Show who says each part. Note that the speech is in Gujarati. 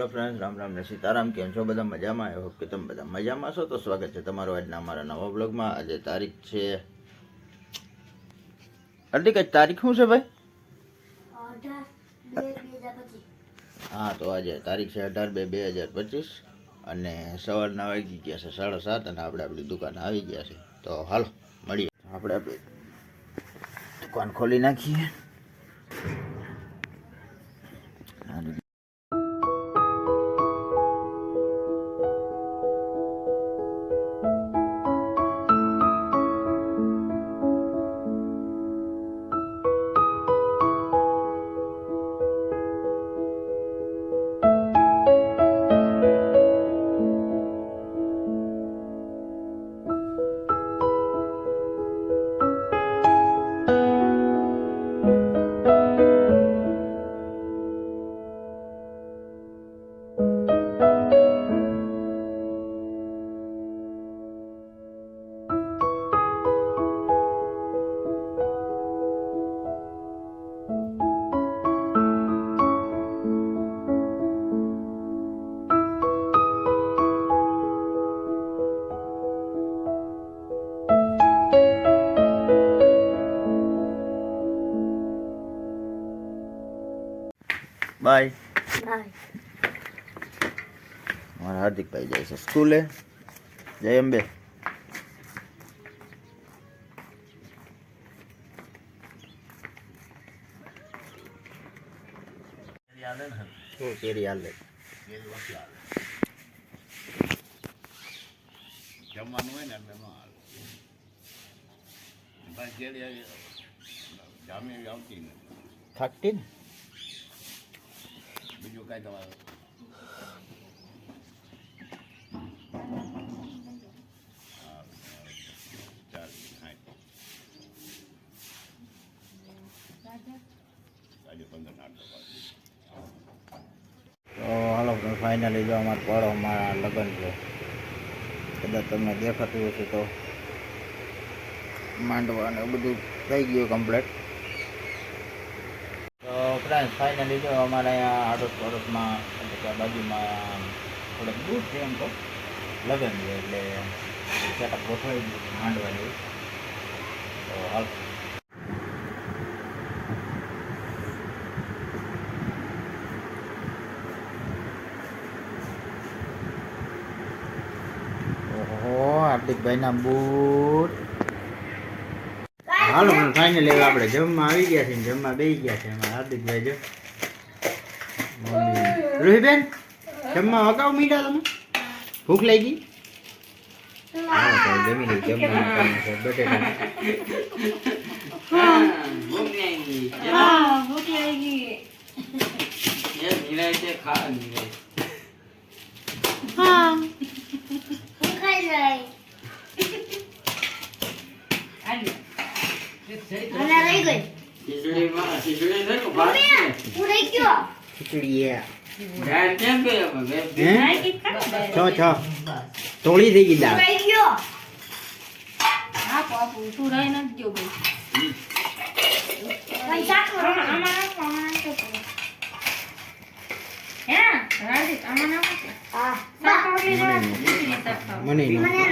Speaker 1: हेलो फ्रेंड्स, राम राम ने सीताराम। केम छो बधा मजामां? आई होप के तमे बधा मजामां छो। तो स्वागत है तमारो आजना अमारा नवा ब्लॉग में। आज तारीख छे अर्धी कई तारीख शुं छे भाई?
Speaker 2: 18/2/2025।
Speaker 1: हाँ, तो आज तारीख है 18/2/2025 અને સવારના વાગી ગયા છે 7:30 અને આપણે આપણી દુકાન આવી ગયા છે। તો હાલો મળીએ, આપણે આપણી દુકાન ખોલી નાખીએ। Bye
Speaker 2: bye.
Speaker 1: हमारा हार्दिक भाई जाए से स्कूले। जय अंबे। केरी हाल ले
Speaker 3: જમવાનું હોય ને એટલે ન હાલે ભાઈ કેરી જામી આવતી નથી
Speaker 1: खाटी ने
Speaker 3: બીજું કાંઈ તમારે આજે 15
Speaker 1: तो हालो फाइनली जो अमार पड़ो मारा लगन है कदाच तमने देखातुं हशे तो मांडवा ने बधुं थई गयुं कम्प्लीट। तो फ्रेंड्स फाइनली जो अमारे अहींया आड़ोस पड़ोसमां એટલે કે બાજુમાં થોડુંક દૂર છે એમ તો લગન છે એટલે સેટઅપ ગોઠવાઈ ગયું માંડવા જેવું। તો હાલ हार्दिक भाई ना बूट। हालो फाइनली આપણે જમવા આવી ગયા છે, જમવા બેસી ગયા છે અમારા હાર્દિક ભાઈ। જો રોહિબેન જમવા વગાવ મીઠા તમે ભૂખ લાગી? હા તો જમી લઈ જમવા છે બટેટા।
Speaker 4: ભૂખ લાગી એ નિરાય છે ખા નિરાય
Speaker 2: हाँ खाई जाए મને રહી ગઈ
Speaker 4: ખીચડી ને તો ભાત છે
Speaker 2: હું રહી ગયો
Speaker 1: ખીચડી હે
Speaker 4: દાળ કેમ કે
Speaker 1: છો છો તોળી થઈ ગઈ દાળ।
Speaker 2: રહી ગયો
Speaker 5: હા બાપુ તું રહી નથી ગયો ભાઈ
Speaker 2: પૈસા કરો
Speaker 5: આમાં તો હે રાજી આમાં ના
Speaker 2: હા
Speaker 5: સાકા વગેરે
Speaker 1: મને
Speaker 2: મને